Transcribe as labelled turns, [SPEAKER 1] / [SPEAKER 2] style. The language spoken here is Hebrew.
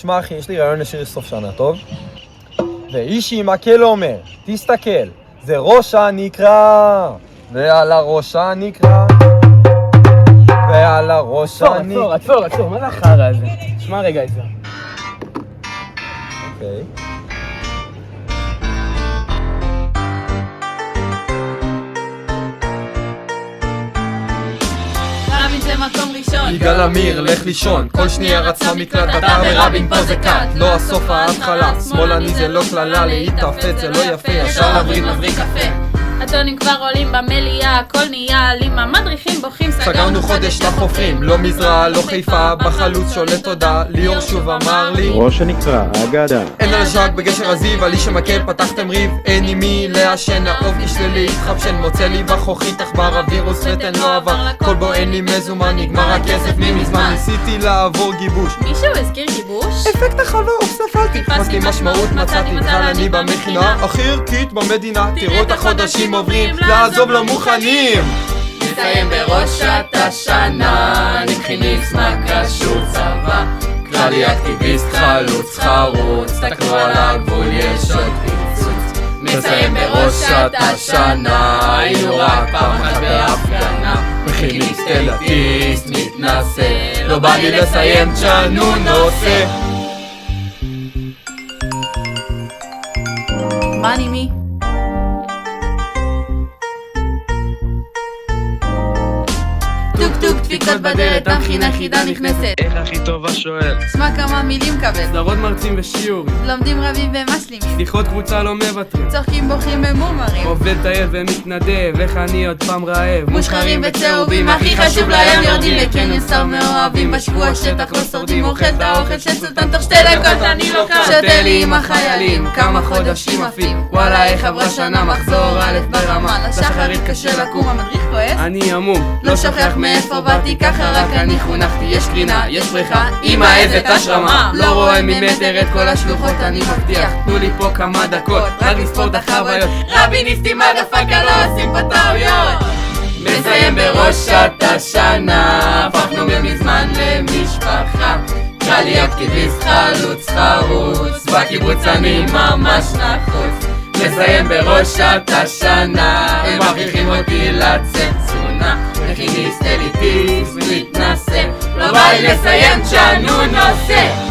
[SPEAKER 1] שמע אחי, יש לי רעיון לשיר סוף שנה, טוב? ואיש עם מקל אומר, תסתכל, זה ראש הנקרא, ועל הראש הנקרא, ועל הראש הנקרא.
[SPEAKER 2] עצור, מה זה החרא הזה? שמע רגע את זה.
[SPEAKER 1] אוקיי.
[SPEAKER 3] רבין זה מקום ראשון,
[SPEAKER 1] יגאל עמיר, לך לישון, כל שנייה רצה מקלט, אתר ורבין פה זה קאט, לא הסוף ההתחלה, שמאלני זה לא כללה, להתאפת זה לא יפה, ישר לברית
[SPEAKER 3] מביא קפה. הטונים כבר עולים במליאה, הכל נהיה אלים, המדריכים בוכים,
[SPEAKER 1] סגרנו חודש לחופרים, לא מזרע, לא חיפה, בחלוץ שולט תודה, ליאור שוב אמר לי
[SPEAKER 4] ראש הנקרא, אגדה.
[SPEAKER 1] אין על ז'ק בגשר הזיו, על איש המקל פתחתם ריב, אין עם מי לעשן, האוב איש שלי התחבשן, מוצא לי בחוכית עכבר, הווירוס פטן לא עבר, כל בו אין לי מזומן, נגמר הכסף ממזמן, ניסיתי לעבור גיבוש.
[SPEAKER 3] מישהו הזכיר גיבוש?
[SPEAKER 1] אפקט החלוף, ספלתי, חיפשתי משמעות, מצאתי מזל אני במכינה, הכי ערכית במדינה, תראו את החודשים עוברים, לעזוב לא מוכנים.
[SPEAKER 3] נסיים בראש השנה, נבחיניס מה קשור צבא,
[SPEAKER 1] כללי אקטיביסט חלוץ חרוץ, תסתכלו על הגבול יש עוד פיצוץ.
[SPEAKER 3] נסיים בראש השנה, היינו רק פעם אחת בהפגנה,
[SPEAKER 1] מכיניסט אלטיסט מתנשא, לא בא לי לסיים תשנו נושא.
[SPEAKER 3] מה אני מי? טוק טוק דפיקות בדלת, המכינה יחידה נכנסת.
[SPEAKER 2] איך הכי טובה שואל?
[SPEAKER 3] שמע כמה מילים קבל,
[SPEAKER 2] סדרות מרצים ושיעורים,
[SPEAKER 3] לומדים רבים ומשלימים,
[SPEAKER 2] שיחות קבוצה לא מוותרים,
[SPEAKER 3] צוחקים בוכים ממורמרים,
[SPEAKER 2] עובד טייל ומתנדב, איך אני עוד פעם רעב,
[SPEAKER 3] מושחרים וצהובים, הכי חשוב להם יורדים לקניון שר מאוהבים, בשבוע שטח לא שורדים, אוכל את האוכל של סולטן תוך 2 דקות אני לא קם, שותה לי עם החיילים, כמה חודשים עפים, וואלה איך עברה שנה, מחזור א' ברמה, לשחרית קשה לקום, המדריך כועס,
[SPEAKER 2] אני עמום,
[SPEAKER 3] לא שוכח מאיפה באתי, ככה רק אני חונכתי, יש קרינה, יש בריכה, אמא איזה תשרמה,
[SPEAKER 2] לא רואה ממטר את כל השלוחות, אני מבטיח, תנו לי פה כמה דקות, רק לספור את החוויות,
[SPEAKER 3] רביניסטים עד הפקה לא עושים פה טעויות.
[SPEAKER 2] מסיים בראש השנה, הפכנו מזמן למשפחה,
[SPEAKER 3] כללי אקטיביסט חלוץ חרוץ, בקיבוץ אני ממש נחוץ.
[SPEAKER 2] מסיים בראש השנה, הם מכריחים אותי לצאת צונה,
[SPEAKER 3] מכיניסט אליטיסט מתנשא, לא בא לי לסיים תשנו נושא.